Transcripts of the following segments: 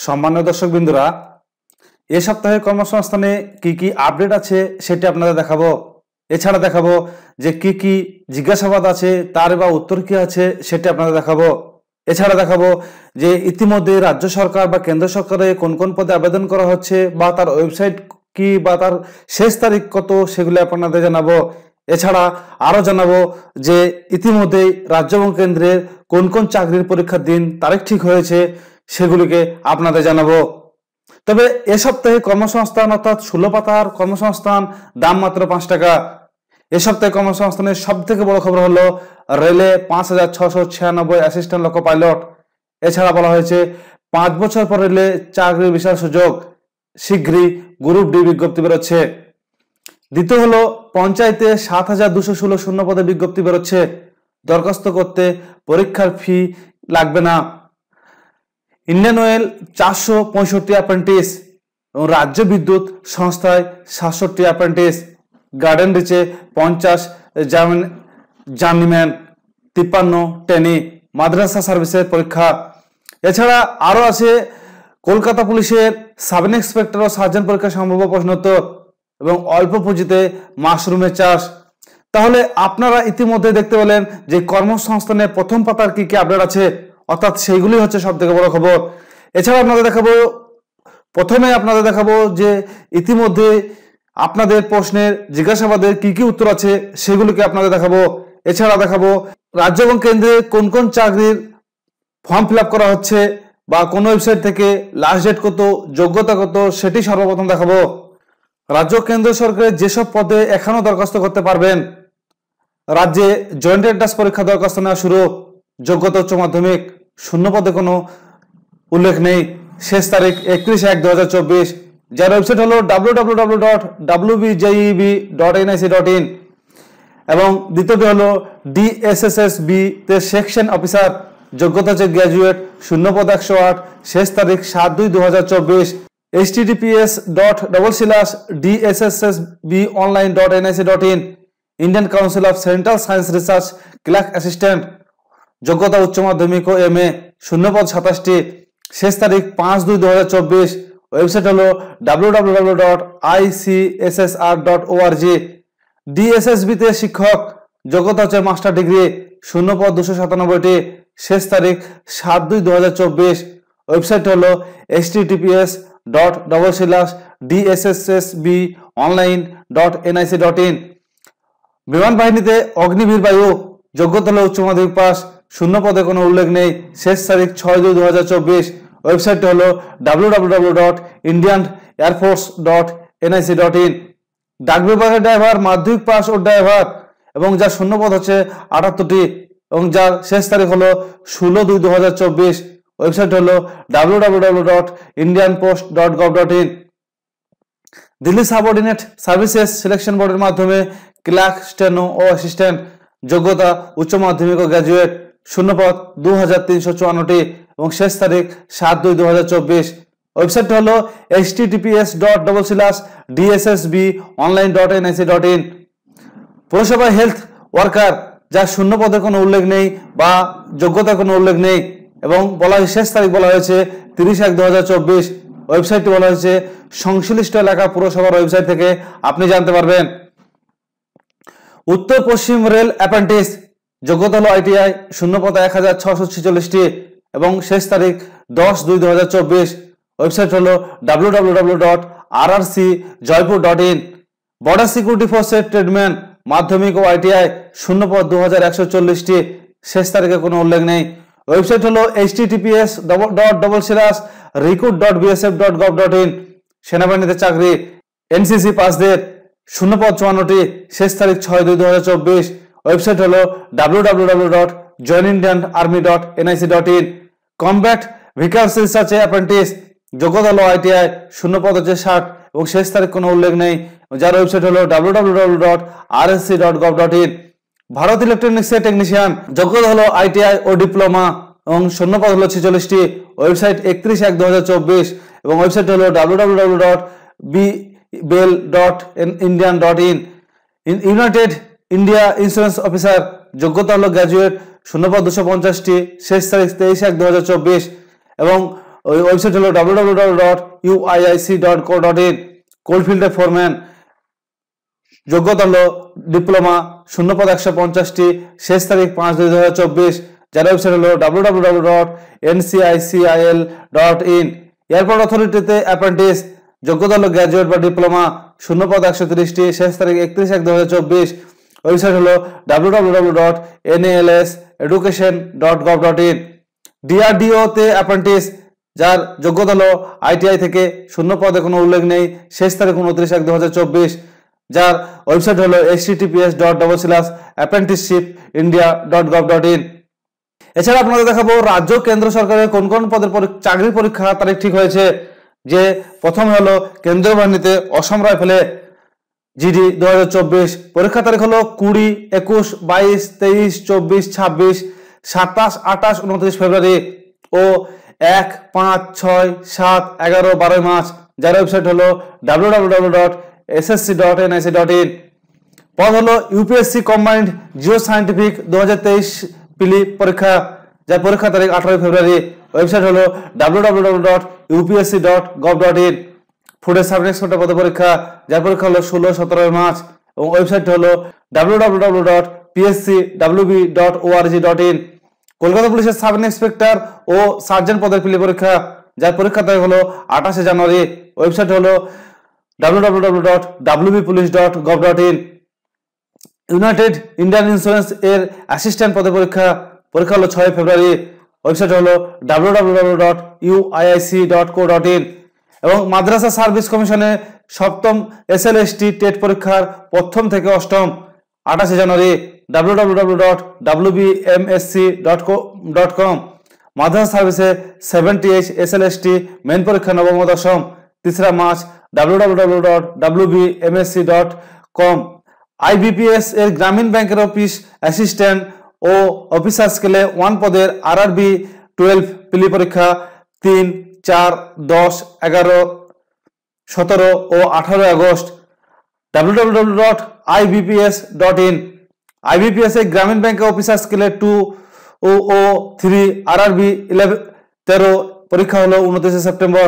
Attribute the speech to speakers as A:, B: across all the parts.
A: সম্মানীয় দর্শক বিন্দুরা, এ সপ্তাহে কর্মসংস্থানে কি কি আপডেট আছে সেটি আপনাদের দেখাবো। এছাড়া দেখাবো যে কি কি জিজ্ঞাসাবাদ আছে, তার বা উত্তর কি আছে সেটি আপনাদের দেখাবো। এছাড়া দেখাবো যে ইতিমধ্যে রাজ্য সরকার বা কেন্দ্র সরকারে কোন কোন পদে আবেদন করা হচ্ছে বা তার ওয়েবসাইট কি বা তার শেষ তারিখ কত সেগুলো আপনাদের জানাবো। এছাড়া আরো জানাবো যে ইতিমধ্যেই রাজ্য এবং কেন্দ্রের কোন কোন চাকরির পরীক্ষার দিন তারিখ ঠিক হয়েছে সেগুলিকে আপনাদের জানাবো। তবে এ সপ্তাহে কর্মসংস্থান অর্থাৎ 16 পাতার কর্মসংস্থান দাম মাত্র 5 টাকা। এ সপ্তাহে কর্মসংস্থানের সব থেকে বড় খবর হলো রেলে 5696 অ্যাসিস্ট্যান্ট লোকো পাইলট। এছাড়া বলা হয়েছে 5 বছর পর রেলে চাকরির বিশাল সুযোগ, শীঘ্রই গ্রুপ ডি বিজ্ঞপ্তি বেরোচ্ছে। দ্বিতীয় হলো পঞ্চায়েতে 7216 শূন্য পদে বিজ্ঞপ্তি বেরোচ্ছে, দরখাস্ত করতে পরীক্ষার ফি লাগবে না। ইন্ডিয়ান অয়েল 465 অ্যাপ্রেন্টিস এবং রাজ্য বিদ্যুৎ সংস্থায় 67 অ্যাপ্রেন্টিস, গার্ডেন রিচে 50 জার্নিম্যান, 53 ট্রেনি, মাদ্রাসা সার্ভিসের পরীক্ষা। এছাড়া আরো আছে কলকাতা পুলিশের সাব ইন্সপেক্টর ও সার্জেন্ট পরীক্ষা সম্ভাব্য প্রশ্নোত্তর এবং অল্প পুঁজিতে মাশরুমের চাষ। তাহলে আপনারা ইতিমধ্যে দেখতে পেলেন যে কর্মসংস্থানের প্রথম পাতার কি কি আপডেট আছে, অর্থাৎ সেইগুলি হচ্ছে সব থেকে বড় খবর। এছাড়া প্রথমে আপনাদের দেখাবো যে ইতিমধ্যে আপনাদের প্রশ্নের জিজ্ঞাসাবাদের কি কি উত্তর আছে সেগুলিকে আপনাদের দেখাবো। এছাড়া দেখাবো রাজ্য এবং কেন্দ্রে কোন কোন চাকরির ফর্ম ফিল আপ করা হচ্ছে বা কোন ওয়েবসাইট থেকে লাস্ট ডেট কত, যোগ্যতা কত সেটি সর্বপ্রথম দেখাবো। রাজ্য কেন্দ্র সরকারের যেসব পদে এখনো দরখাস্ত করতে পারবেন, রাজ্যে জয়েন্ট এন্ট্রান্স পরীক্ষা দরখাস্ত নেওয়া শুরু, যোগ্যতা উচ্চ মাধ্যমিক, শূন্য পদে কোনো উল্লেখ নেই, শেষ তারিখ 31/1/2024, যার ওয়েবসাইট হলো www.wbjeb.nic.in এবং দ্বিতীয়টি হলো DSSSB তে সেকশন অফিসার, যোগ্যতা হচ্ছে গ্র্যাজুয়েট, শূন্য পদ 108, শেষ তারিখ 7/2/2024, https://dsssbonline.nic.in, Indian council of central science research clerk assistant, যোগ্যতা উচ্চ মাধ্যমিক ও MA, শূন্য পদ 27টি, শেষ তারিখ 5/2/2024, ওয়েবসাইট হলো www.icssr.org। DSSB তে শিক্ষক, যোগ্যতা হচ্ছে মাস্টার ডিগ্রি, শূন্য পদ 297টি, শেষ তারিখ 7/2/2024, ওয়েবসাইট হলো https://dsssbonline.nic.in। বিমান বাহিনীতে অগ্নিবীর বায়ু, যোগ্যতা হলো উচ্চ মাধ্যমিক পাস, শূন্য পদে কোনো উল্লেখ নেই, শেষ তারিখ 6/2/2024, ওয়েবসাইট হলো www.indianairforce.nic.in। ডাক বিভাগের ড্রাইভার, মাধ্যমিক পাস ও ড্রাইভার এবং যার শূন্য পদ হচ্ছে 78টি এবং যার শেষ তারিখ হলো 16/2/2024, ওয়েবসাইট হলো www.indianpost.gov.in। Delhi subordinate services selection বোর্ডের মাধ্যমে ক্লার্ক, স্টেনো ও অ্যাসিস্ট্যান্ট, যোগ্যতা উচ্চ মাধ্যমিক ও গ্র্যাজুয়েট, শূন্য পদ 2354টি এবং শেষ তারিখ 7/2/2024, ওয়েবসাইট হলো https://dssbonline.nic.in। পুরসভা হেলথ ওয়ার্কার, যার শূন্য পদে কোনো উল্লেখ নেই বা যোগ্যতার কোনো উল্লেখ নেই এবং শেষ তারিখ বলা হয়েছে 30/1/2024, ওয়েবসাইটটি বলা হয়েছে সংশ্লিষ্ট এলাকা পুরসভার ওয়েবসাইট থেকে আপনি জানতে পারবেন। উত্তর পশ্চিম রেল অ্যাপ্রেন্টিস, যোগ্যতা হলো ITI, শূন্য পদ 1646টি এবং শেষ তারিখ 10/2/2024, ওয়েবসাইট হলো www.rrcjoypur.in। বর্ডার সিকিউরিটি ফোর্সের ট্রেডম্যান, মাধ্যমিক ও ITI, শূন্য পদ 2140টি, শেষ তারিখে কোনো উল্লেখ নেই, ওয়েবসাইট হলো https://recruit.bsf.gov.in। সেনাবাহিনীতে চাকরি, NCC পাসদের, শূন্য পদ 54টি, শেষ তারিখ 6/2/2024, ওয়েবসাইট হলো www.joinindianarmy.nic.in। কমব্যাট ভেহিকলস রিসার্চে অ্যাপ্রেন্টিস, যোগ্যতা হলো ITI, শূন্য পদ হচ্ছে 60 এবং শেষ তারিখ কোনো উল্লেখ নেই, যার ওয়েবসাইট হলো www.rsc.gov.in। ভারত ইলেকট্রনিক্সের টেকনিশিয়ান, যোগ্যতা হলো ITI ও ডিপ্লোমা এবং শূন্য পদ হলো 46টি, ওয়েবসাইট 31/1/2024 এবং ওয়েবসাইট হলো www.bbell.indian.in। United India insurance officer, যোগ্যতা হলো গ্র্যাজুয়েট, শূন্য পদ 250টি, শেষ তারিখ 23/1/2024 এবং ওই ওয়েবসাইট হলো www.uiic.co.in। কোলফিল্ডে ফোরম্যান, যোগ্যতা হলো ডিপ্লোমা, শূন্যপদ 150টি, শেষ তারিখ 5/2/2024। যার ওয়েবসাইট হলো www.ncicil.in। এয়ারপোর্ট অথরিটিতে অ্যাপ্রেন্টিস, যোগ্যতা হলো গ্র্যাজুয়েট বা ডিপ্লোমা, শূন্যপদ 130টি, শেষ তারিখ 31/1/2024। ওয়েবসাইট হলো www.nalseducation.gov.in। ডিআরডিও তে অ্যাপ্রেন্টিস, যার যোগ্যতা হলো আইটিআই থেকে, শূন্যপদে কোনো উল্লেখ নেই, শেষ তারিখ 29/1/2024। যার ওয়েবসাইট হলো https://apprenticeshipindia.gov.in। এছাড়া আপনাদের দেখাবো রাজ্য কেন্দ্র সরকারের কোন কোন পদের চাকরির পরীক্ষা তারিখ ঠিক হয়েছে। যে প্রথম হলো কেন্দ্রীয় বাহিনীতে অসম রাইফেলে জিডি 2024, পরীক্ষা তারিখ হলো 20, 21, 22, 23, 24, 26, 27, 28, 29 ফেব্রুয়ারি ও 1, 5, 6, 7, 11, 12 মার্চ। যার ওয়েবসাইট হলো www.ssc.nic.in। পদ হলো ইউপিএসসি কম্বাইন্ড জিও সায়েন্টিফিক 2023 পিলি পরীক্ষা, যার পরীক্ষা তারিখ 18 ফেব্রুয়ারি। ওয়েবসাইট হলো www.upsc.gov.in। ফুডের সাব ইন্সপেক্টর পদে পরীক্ষা, যার পরীক্ষা হলো 16-17 মার্চ এবং ওয়েবসাইট হলো www.pscwb.org.in। কলকাতা পুলিশের সাব ইন্সপেক্টর ও সার্জেন্ট পদের পিলি পরীক্ষা, যার পরীক্ষা তারিখ হলো 28 জানুয়ারি। ওয়েবসাইট হলো www.wbpolice.gov.in। ইউনাইটেড ইন্ডিয়ান ইন্স্যুরেন্স এর অ্যাসিস্ট্যান্ট পদে পরীক্ষা, পরীক্ষা হলো 6 ফেব্রুয়ারি। ওয়েবসাইট হলো www.uiic.co.in। এবং মাদ্রাসা সার্ভিস কমিশনের সপ্তম এসএলএসটি টেট পরীক্ষার প্রথম থেকে অষ্টম 28 জানুয়ারি www.wbmsc.com। মাদ্রাসা সার্ভিসে 70H এসএলএসটি মেন পরীক্ষা নবম ও দশম 3 মার্চ www.wbmsc.com। আইবিপিএস এর গ্রামীণ ব্যাংকের অফিস অ্যাসিস্ট্যান্ট ও অফিসার স্কেলে 1 পদের আরআরবি 12 পিলি পরীক্ষা 3, 4, 10, 11, 17 ও 18 আগস্ট www.ibps.in। আইবিপিএস এর গ্রামীণ ব্যাংকের অফিসার স্কেলে 2 ও 3 আরআরবি 13 পরীক্ষা হলো 29 সেপ্টেম্বর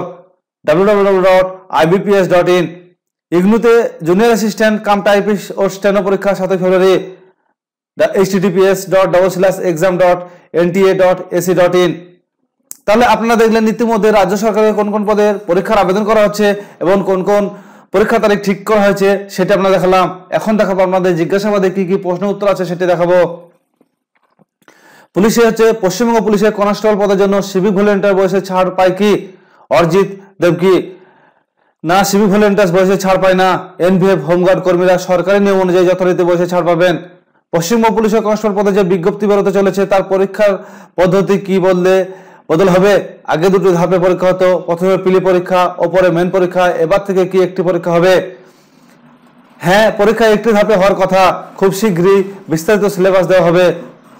A: www.ibps.in। ইগনুতে জুনিয়র অ্যাসিস্ট্যান্ট কাম টাইপিস্ট ও স্টেনো পরীক্ষা 7 ফেব্রুয়ারি https://exam.nta.ac.in। তাহলে আপনারা দেখলেন ইতিমধ্যে রাজ্য সরকারের কোন কোন পদের পরীক্ষার আবেদন করা হচ্ছে এবং কোন কোন পরীক্ষা তারিখ ঠিক করা হয়েছে সেটা আপনারা দেখালাম। এখন দেখাবো আপনাদের জিজ্ঞাসাবাদে কি কি প্রশ্ন উত্তর আছে সেটা দেখাবো। পুলিশে হচ্ছে পশ্চিমবঙ্গ পুলিশের কনস্টেবল পদের জন্য সিভিক ভলেন্টিয়ার বয়সে ছাড় পায় কি? অরিজিৎ দেবকি। না, সিভিক ভলেন্টিয়ার্স বয়সে ছাড় পায় না। এনভিএফ হোমগার্ড কর্মীরা সরকারি নিয়ম অনুযায়ী যথারীতি বয়সে ছাড় পাবেন। পশ্চিমবঙ্গ পুলিশের কনস্টেবল পদে যে বিজ্ঞপ্তি বেরোতে চলেছে তার পরীক্ষার পদ্ধতি কি বদল হবে? আগে দুটো ধাপে পরীক্ষা হতো, প্রথমে পিলি পরীক্ষা, ওপরে মেন পরীক্ষা, এবার থেকে কি একটি পরীক্ষা হবে? হ্যাঁ, পরীক্ষা একটি ধাপে হওয়ার কথা। খুব শীঘ্রই বিস্তারিত সিলেবাস দেওয়া হবে।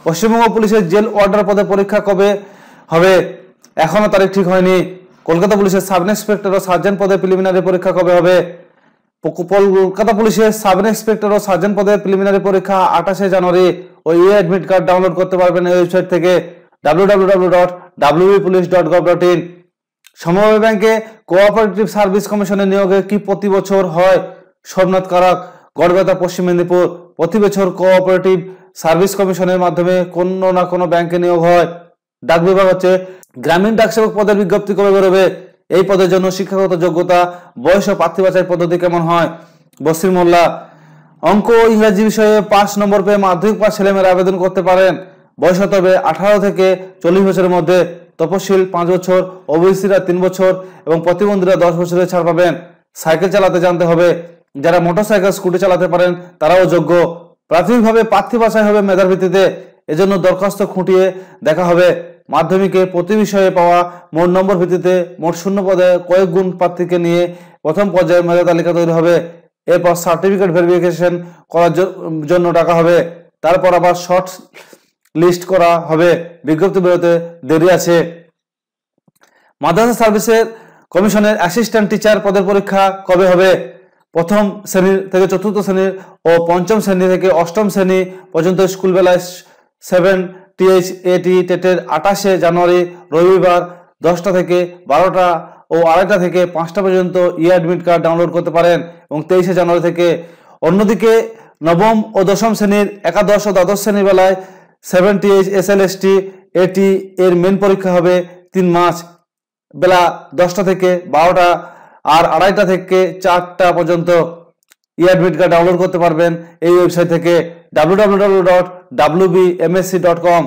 A: পশ্চিমবঙ্গ পুলিশের জেল ওয়ার্ডার পদে পরীক্ষা কবে হবে? এখনো তারিখ ঠিক হয়নি। কলকাতা পুলিশের সাব ইন্সপেক্টর ও সার্জেন্ট পদে প্রিলিমিনারি পরীক্ষা কবে হবে? কলকাতা পুলিশের সাব ইন্সপেক্টর ও সার্জেন্ট পদের প্রিলিমিনারি পরীক্ষা 28 জানুয়ারি। ওই অ্যাডমিট কার্ড ডাউনলোড করতে পারবেন এই ওয়েবসাইট থেকে www.wbpolice.gov.in। সমবায় ব্যাংকে কোঅপারেটিভ সার্ভিস কমিশনের নিয়োগে কি প্রতি বছর হয়? সোমনাথ কারাক, গড়বেতা, পশ্চিম মেদিনীপুর। প্রতি বছর কোঅপারেটিভ সার্ভিস কমিশনের মাধ্যমে কোনো না কোনো ব্যাংকে নিয়োগ হয়। ডাক বিভাগ হচ্ছে গ্রামীণ ডাকসেবক পদের বিজ্ঞপ্তি কবে বেরোবে? এই পদের জন্য শিক্ষাগত যোগ্যতা, বয়স ও প্রার্থী বাছাই পদ্ধতি কেমন হয়? বসির মোল্লা। অঙ্ক ও ইংরেজি বিষয়ে 5 নম্বর পেয়ে মাধ্যমিক পাস ছেলেমেয়েরা আবেদন করতে পারেন। বয়স হতে হবে 18 থেকে 40 বছরের মধ্যে। তপশিল 5 বছর, ওবিসিরা 3 বছর এবং প্রতিবন্ধীরা 10 বছরের ছাড় পাবেন। সাইকেল চালাতে জানতে হবে। যারা মোটরসাইকেল স্কুটি চালাতে পারেন তারাও যোগ্য। প্রাথমিকভাবে প্রার্থী বাছাই হবে মেধার ভিত্তিতে। এজন্য দরখাস্ত খুঁটিয়ে দেখা হবে। মাধ্যমিকে প্রতি বিষয়ে পাওয়া মোট নম্বর ভিত্তিতে মোট শূন্য পদে কয়েক গুণ প্রার্থীকে নিয়ে প্রথম পর্যায়ে মেধা তালিকা তৈরি হবে। এরপর সার্টিফিকেট ভেরিফিকেশন করার জন্য ডাকা হবে। তারপর আবার শর্ট লিস্ট করা হবে। বিজ্ঞপ্তি বেরোতে দেরি আছে। মাদ্রাসা সার্ভিসের কমিশনের অ্যাসিস্ট্যান্ট টিচার পদের পরীক্ষা কবে হবে? প্রথম শ্রেণী থেকে চতুর্থ শ্রেণী ও পঞ্চম শ্রেণী থেকে অষ্টম শ্রেণী পর্যন্ত স্কুল বেলায় 7THAT টেটের 28 জানুয়ারি রবিবার 10টা থেকে 12টা ও 2:30 থেকে 5টা পর্যন্ত অ্যাডমিট কার্ড ডাউনলোড করতে পারেন এবং 23শে জানুয়ারি থেকে। অন্যদিকে নবম ও দশম শ্রেণীর একাদশ ও দ্বাদশ শ্রেণীর বেলায় 70H SLST AT এর মেন পরীক্ষা হবে 3 মার্চ বেলা 10টা থেকে 12টা আর 2:30 থেকে 4টা পর্যন্ত। অ্যাডমিট কার্ড ডাউনলোড করতে পারবেন এই ওয়েবসাইট থেকে www.wbmsc.com।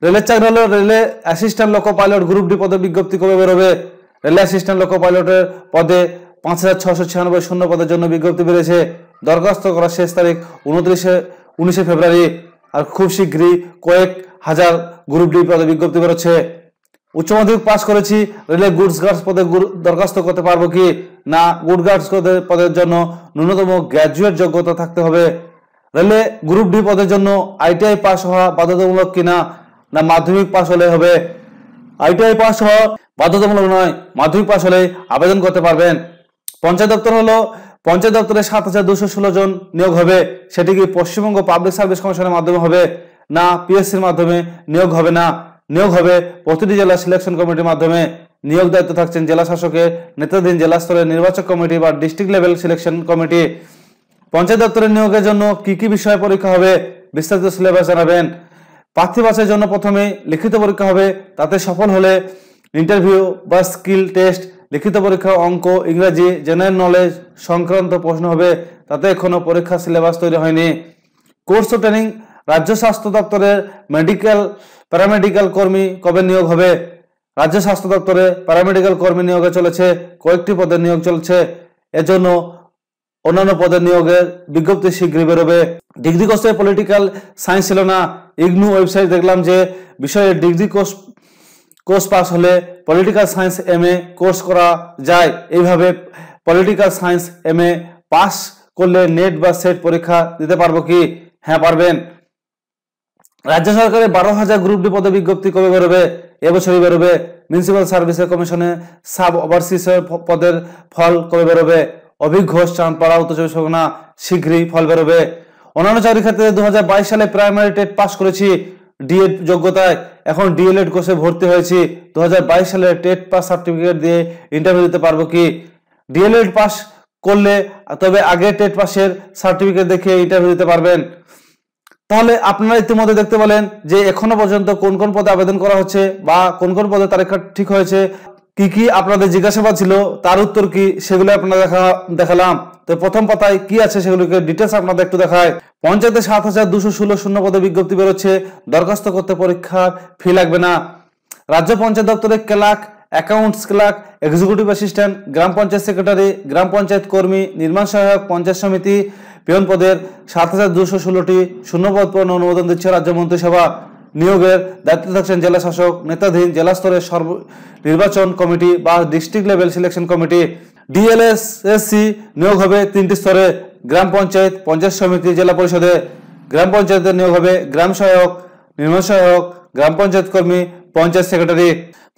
A: রেলের চাকরি হলো রেলে assistant loco pilot group D পদে বিজ্ঞপ্তি কবে বেরোবে? রেলে অ্যাসিস্ট্যান্ট লোকো পাইলটের পদে 5696 শূন্য পদের জন্য বিজ্ঞপ্তি বেরিয়েছে। দরখাস্ত করার শেষ তারিখ 19শে ফেব্রুয়ারি। আর খুব শীঘ্রই কয়েক হাজার গ্রুপ ডি পদে বিজ্ঞপ্তি বেরোচ্ছে। উচ্চ মাধ্যমিক পাস করেছি, রেলে গুডস গার্ডস পদে দরখাস্ত করতে পারবো কি না? গুড গার্ডস পদের জন্য ন্যূনতম গ্র্যাজুয়েট যোগ্যতা থাকতে হবে। রেলে গ্রুপ ডি পদের জন্য ITI পাস হওয়া বাধ্যতামূলক কিনা না মাধ্যমিক পাস হলে হবে? ITI পাস হওয়া বাধ্যতামূলক নয়, মাধ্যমিক পাস হলে আবেদন করতে পারবেন। পঞ্চায়েত দপ্তর হলো পঞ্চায়েত দপ্তরে 7216 জন নিয়োগ হবে। সেটি কি পশ্চিমবঙ্গ পাবলিক সার্ভিস কমিশনের মাধ্যমে হবে না PSCর মাধ্যমে? নিয়োগ হবে না, নিয়োগ হবে প্রতিটি জেলা সিলেকশন কমিটির মাধ্যমে। নিয়োগ দায়িত্ব থাকছেন জেলা শাসকের নেতৃত্বাধীন জেলা স্তরের নির্বাচক কমিটি বা district level selection committee. Panchayat দপ্তরের নিয়োগের জন্য কি কি বিষয়ে পরীক্ষা হবে? বিস্তারিত সিলেবাস জানাবেন। প্রার্থী বাছাইয়ের জন্য প্রথমে লিখিত পরীক্ষা হবে, তাতে সফল হলে ইন্টারভিউ বা স্কিল টেস্ট। লিখিত পরীক্ষা অঙ্ক, ইংরেজি, জেনারেল নলেজ সংক্রান্ত প্রশ্ন হবে, তাতে এখনো পরীক্ষা সিলেবাস তৈরি হয়নি। কোর্স ও ট্রেনিং, রাজ্য স্বাস্থ্য দপ্তরের প্যারামেডিক্যাল কর্মী কবে নিয়োগ হবে? রাজ্য স্বাস্থ্য দপ্তরে প্যারামেডিক্যাল কর্মী নিয়োগে চলেছে, কয়েকটি পদের নিয়োগ চলছে, এজন্য অন্যান্য পদের নিয়োগের বিজ্ঞপ্তি শীঘ্রই বেরোবে। ডিগ্রি কোর্সে পলিটিক্যাল সায়েন্স ছিল না, ইগনু ওয়েবসাইট দেখলাম যে বিষয়ে ডিগ্রি কোর্স পাস হলে পলিটিক্যাল সায়েন্স MA কোর্স করা যায়। এইভাবে পলিটিক্যাল সায়েন্স MA পাস করলে নেট বা সেট পরীক্ষা দিতে পারবো কি? হ্যাঁ পারবেন। রাজ্য সরকারের 12,000 গ্রুপ ডি পদে বিজ্ঞপ্তি কবে বেরোবে? এবছরই বেরোবে। মিউনিসিপ্যাল সার্ভিসের কমিশনে সাব ওভারসিয়ার পদের ফল কবে বেরোবে? অভিজ্ঞ ঘোষ, চাঁদপাড়া, উত্তর চব্বিশ পরগনা। শীঘ্রই ফল বেরোবে। অন্যান্য চাকরির ক্ষেত্রে 2022 সালে প্রাইমারি টেট পাস করেছি ডিএড যোগ্যতায়, এখন DLED কোর্সে ভর্তি হয়েছি। 2022 সালে টেট পাস সার্টিফিকেট দিয়ে ইন্টারভিউ দিতে পারবো কি? DLED পাস করলে তবে আগে টেট পাসের সার্টিফিকেট দেখিয়ে ইন্টারভিউ দিতে পারবেন। তাহলে আপনারা ইতিমধ্যে দেখতে পেলেন যে এখনো পর্যন্ত কোন কোন পদে আবেদন করা হচ্ছে বা কোন কোন পদে তারিখ ঠিক হয়েছে, কি কি আপনাদের জিজ্ঞাসাবাদ ছিল, তার উত্তর কি, সেগুলো আপনারা দেখালাম। তো প্রথম পাতায় কি আছে সেগুলোকে ডিটেলস আপনাদের একটু দেখায়। পঞ্চায়েতে 7216 শূন্য পদে বিজ্ঞপ্তি বেরোচ্ছে, দরখাস্ত করতে পরীক্ষার ফি লাগবে না। রাজ্য পঞ্চায়েত দপ্তরে clerk, accounts clerk, executive assistant, গ্রাম পঞ্চায়েত সেক্রেটারি, গ্রাম পঞ্চায়েত কর্মী, নির্মাণ সহায়ক, পঞ্চায়েত সমিতি পিয়ন পদের 7216টি শূন্যপদ পূরণ অনুমোদন দিচ্ছে রাজ্য মন্ত্রিসভা। নিয়োগের দায়িত্ব থাকছেন জেলা শাসক নেতাধীন জেলা স্তরের নির্বাচন কমিটি বা district level selection committee. DLSSC নিয়োগ হবে 3টি স্তরে, গ্রাম পঞ্চায়েত, পঞ্চায়েত সমিতি, জেলা পরিষদে। গ্রাম পঞ্চায়েতের নিয়োগ হবে গ্রাম সহায়ক, নির্মাণ সহায়ক, গ্রাম পঞ্চায়েত কর্মী, পঞ্চায়েত সেক্রেটারি।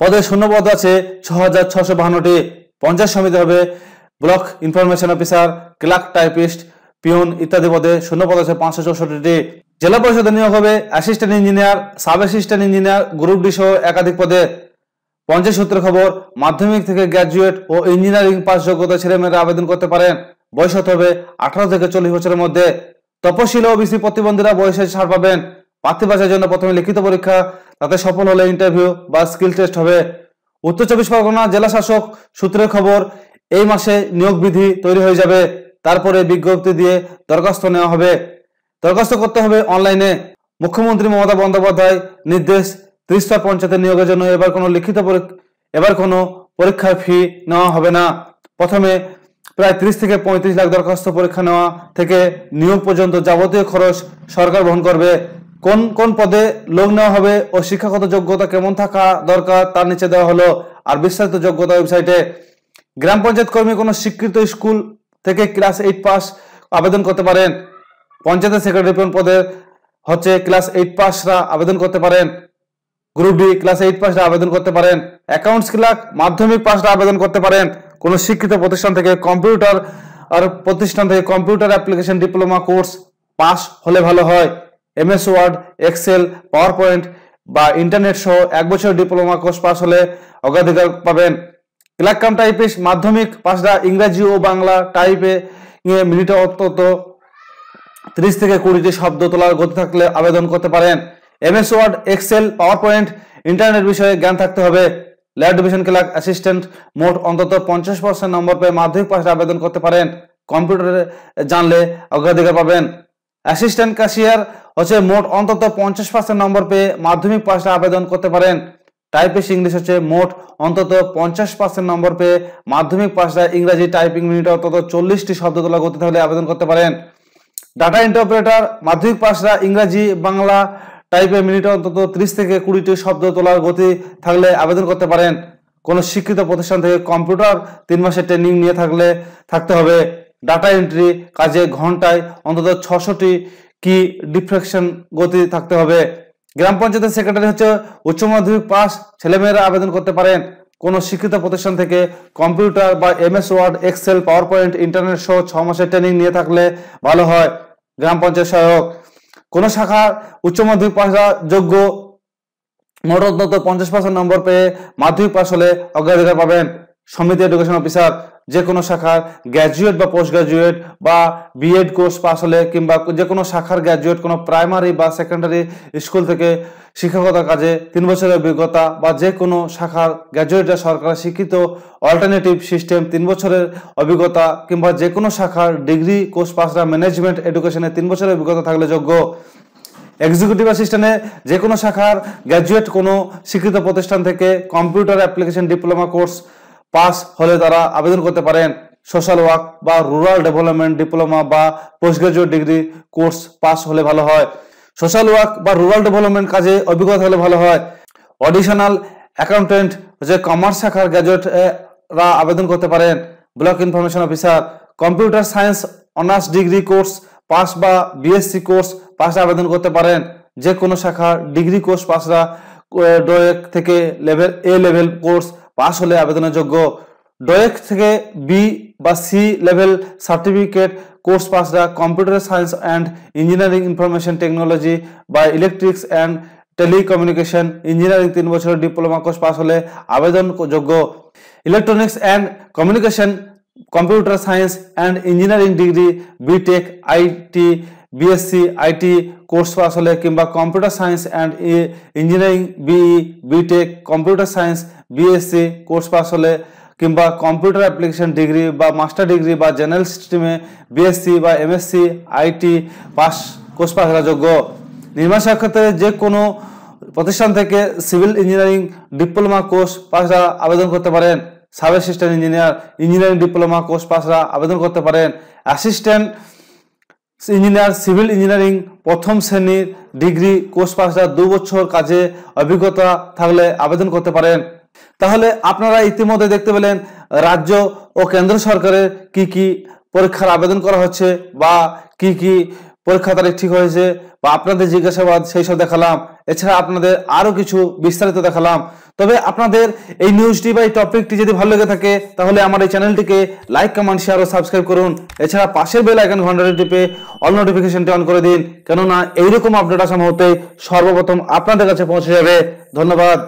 A: পদে শূন্যপদ আছে 6652টি। পঞ্চায়েত সমিতি হবে block information officer, clerk, typist, পিয়ন ইত্যাদি পদে শূন্যপদ আছে 564টি। জেলা পরিষদে নিয়োগ হবে assistant engineer, sub assistant engineer, group D সহ একাধিক পদে। পঞ্চায়েত সূত্রে খবর, মাধ্যমিক থেকে গ্র্যাজুয়েট ও ইঞ্জিনিয়ারিং পাস যোগ্যতা ছেলেমেয়েরা আবেদন করতে পারেন। বয়স হতে হবে 18 থেকে 40 বছরের মধ্যে। তপশিলি ও OBC প্রতিবন্ধীরা বয়সে ছাড় পাবেন। প্রার্থী বাছাইয়ের জন্য প্রথমে লিখিত পরীক্ষা, তাতে সফল হলে ইন্টারভিউ বা স্কিল টেস্ট হবে। উত্তর চব্বিশ পরগনা জেলা শাসক সূত্রের খবর, এই মাসে নিয়োগ বিধি তৈরি হয়ে যাবে, তারপরে বিজ্ঞপ্তি দিয়ে দরখাস্ত নেওয়া হবে। দরখাস্ত করতে হবে অনলাইনে। মুখ্যমন্ত্রী মমতা বন্দ্যোপাধ্যায় নির্দেশ, ত্রিস্তর পঞ্চায়েতের নিয়োগের জন্য এবার কোনো পরীক্ষার ফি নেওয়া হবে না। প্রথমে প্রায় 30 থেকে 35 লাখ দরখাস্ত পরীক্ষা নেওয়া থেকে নিয়োগ পর্যন্ত যাবতীয় খরচ সরকার বহন করবে। কোন কোন পদে লোক নেওয়া হবে ও শিক্ষাগত যোগ্যতা কেমন থাকা দরকার তার নিচে দেওয়া হলো। আর বিস্তারিত যোগ্যতা ওয়েবসাইটে। গ্রাম পঞ্চায়েত কর্মী কোনো স্বীকৃত স্কুল থেকে ক্লাস 8 পাস আবেদন করতে পারেন। পঞ্চায়েতের সেক্রেটারি পদে হচ্ছে ক্লাস 8 পাসরা আবেদন করতে পারেন। গ্রুপ ডি ক্লাস 8 পাসরা আবেদন করতে পারেন। অ্যাকাউন্টস ক্লার্ক মাধ্যমিক পাসরা আবেদন করতে পারেন। কোন শিক্ষিত প্রতিষ্ঠান থেকে computer application diploma course pass হলে ভালো হয়। MS Word, Excel, PowerPoint বা ইন্টারনেট সহ 1 বছর ডিপ্লোমা কোর্স পাস হলে অগ্রাধিকার পাবেন। ক্লার্ক কাম টাইপিস্ট মাধ্যমিক পাশরা ইংরেজি ও বাংলা টাইপে মিনিটে অন্তত 30 থেকে 20টি শব্দ তোলার গতি থাকলে আবেদন করতে পারেন। MS Word, Excel, PowerPoint, internet বিষয়ে জ্ঞান থাকতে হবে। ল্যাব ডিভিশন ক্লার্ক অ্যাসিস্ট্যান্ট মোট অন্তত 50% নম্বর পেয়ে মাধ্যমিক পাশে আবেদন করতে পারেন। কম্পিউটারে জানলে অগ্রাধিকার পাবেন। অ্যাসিস্ট্যান্ট ক্যাশিয়ার হচ্ছে মোট অন্তত 50% নম্বর পেয়ে মাধ্যমিক পাশে আবেদন করতে পারেন। টাইপিস্ট ইংলিশ হচ্ছে মোট অন্তত 50% নম্বর পেয়ে মাধ্যমিক পাশে ইংরেজি টাইপিং মিনিটে অন্তত 40টি শব্দ তোলা গতি থাকলে আবেদন করতে পারেন। ডাটা ইন্টারপ্রেটার মাধ্যমিক পাশরা ইংরেজি বাংলা টাইপে মিনিটে অন্তত 30 থেকে 20টি শব্দ তোলার গতি থাকলে আবেদন করতে পারেন। কোন শিক্ষিত প্রতিষ্ঠান থেকে কম্পিউটার 3 মাসের ট্রেনিং নিয়ে থাকতে হবে। ডাটা এন্ট্রি কাজে ঘন্টায় অন্তত 600টি কি ডিফ্লেকশন গতি থাকতে হবে। গ্রাম পঞ্চায়েতের সেক্রেটারি হচ্ছে উচ্চ মাধ্যমিক পাস ছেলেমেয়েরা আবেদন করতে পারেন। কোন শিক্ষিত প্রতিষ্ঠান থেকে কম্পিউটার বা MS Word, Excel, PowerPoint, internet সহ 6 মাসের ট্রেনিং নিয়ে থাকলে ভালো হয়। গ্রাম পঞ্চায়েত সহায়ক কোন শাখার উচ্চ মাধ্যমিক পাশরা যোগ্য মোট অন্তত 50% নম্বর পেয়ে মাধ্যমিক পাস হলে অগ্রাধিকার পাবেন। সমিতি এডুকেশন অফিসার যে কোনো শাখার গ্র্যাজুয়েট বা পোস্ট গ্র্যাজুয়েট বা বিএড কোর্স পাস হলে কিংবা যে কোনো শাখার গ্র্যাজুয়েট কোনো প্রাইমারি বা সেকেন্ডারি স্কুল থেকে শিক্ষকতার কাজে 3 বছরের অভিজ্ঞতা বা যে কোনো শাখার গ্র্যাজুয়েটরা সরকার স্বীকৃত অল্টারনেটিভ সিস্টেম 3 বছরের অভিজ্ঞতা কিংবা যে কোনো শাখার ডিগ্রি কোর্স পাসরা ম্যানেজমেন্ট এডুকেশনে 3 বছরের অভিজ্ঞতা থাকলে যোগ্য। এক্সিকিউটিভ অ্যাসিস্ট্যান্টে যে কোনো শাখার গ্র্যাজুয়েট কোনো স্বীকৃত প্রতিষ্ঠান থেকে computer application diploma course pass হলে তারা আবেদন করতে পারেন। সোশ্যাল ওয়ার্ক বা রুরাল ডেভেলপমেন্ট ডিপ্লোমা বা post graduate degree course pass হলে ভালো হয়। সোশ্যাল ওয়ার্ক বা রুরাল ডেভেলপমেন্ট কাজে অভিজ্ঞতা হলে ভালো হয়। অডিশনাল অ্যাকাউন্টেন্ট যে কমার্স শাখার গ্র্যাজুয়েটরা আবেদন করতে পারেন। Block information officer computer science honours degree course pass বা বিএসসি কোর্স পাস আবেদন করতে পারেন। যে কোনো শাখার ডিগ্রি কোর্স পাসরা ডোয়েক থেকে level A level course pass হলে আবেদনের যোগ্য। ডোয়েক থেকে বি বা সি লেভেল সার্টিফিকেট কোর্স পাসরা computer science and engineering information technology বা ইলেকট্রিক্স অ্যান্ড টেলিকমিউনিকেশন ইঞ্জিনিয়ারিং 3 বছরের ডিপ্লোমা কোর্স পাস হলে আবেদন যোগ্য। Electronics and communication computer science and engineering degree BTech IT BSc IT course pass হলে কিংবা computer science and engineering BE BTech computer science BSc course pass হলে কিংবা computer application degree বা master degree বা general স্ট্রিমে BSc বা MSc IT pass course pass হওয়া যোগ্য। নির্মাণ শাখাতে যে কোনো প্রতিষ্ঠান থেকে সিভিল ইঞ্জিনিয়ারিং ডিপ্লোমা কোর্স পাসরা আবেদন করতে পারেন। Sub assistant engineering diploma course পাসরা আবেদন করতে পারেন। অ্যাসিস্ট্যান্ট ইঞ্জিনিয়ার সিভিল ইঞ্জিনিয়ারিং প্রথম শ্রেণীর ডিগ্রি কোর্স পাসরা 2 বছর কাজে অভিজ্ঞতা থাকলে আবেদন করতে পারেন। তাহলে আপনারা ইতিমধ্যে দেখতে পেলেন রাজ্য ও কেন্দ্র সরকারের কি কি পরীক্ষার আবেদন করা হচ্ছে বা কি কি পরীক্ষা তারিখ ঠিক হয়েছে বা আপনাদের জিজ্ঞাসাবাদ সেই সব দেখালাম। এছাড়া আপনাদের আরো কিছু বিস্তারিত দেখালাম। তবে আপনাদের এই নিউজটি বা এই টপিকটি যদি ভালো লেগে থাকে তাহলে আমার এই চ্যানেলটিকে লাইক, কমেন্ট, শেয়ার ও সাবস্ক্রাইব করুন। এছাড়া পাশের বেল আইকন ঘন্টাটি টিপে অল নোটিফিকেশনটি অন করে দিন, কেননা এইরকম আপডেট আসা মুহূর্তে সর্বপ্রথম আপনাদের কাছে পৌঁছে যাবে। ধন্যবাদ।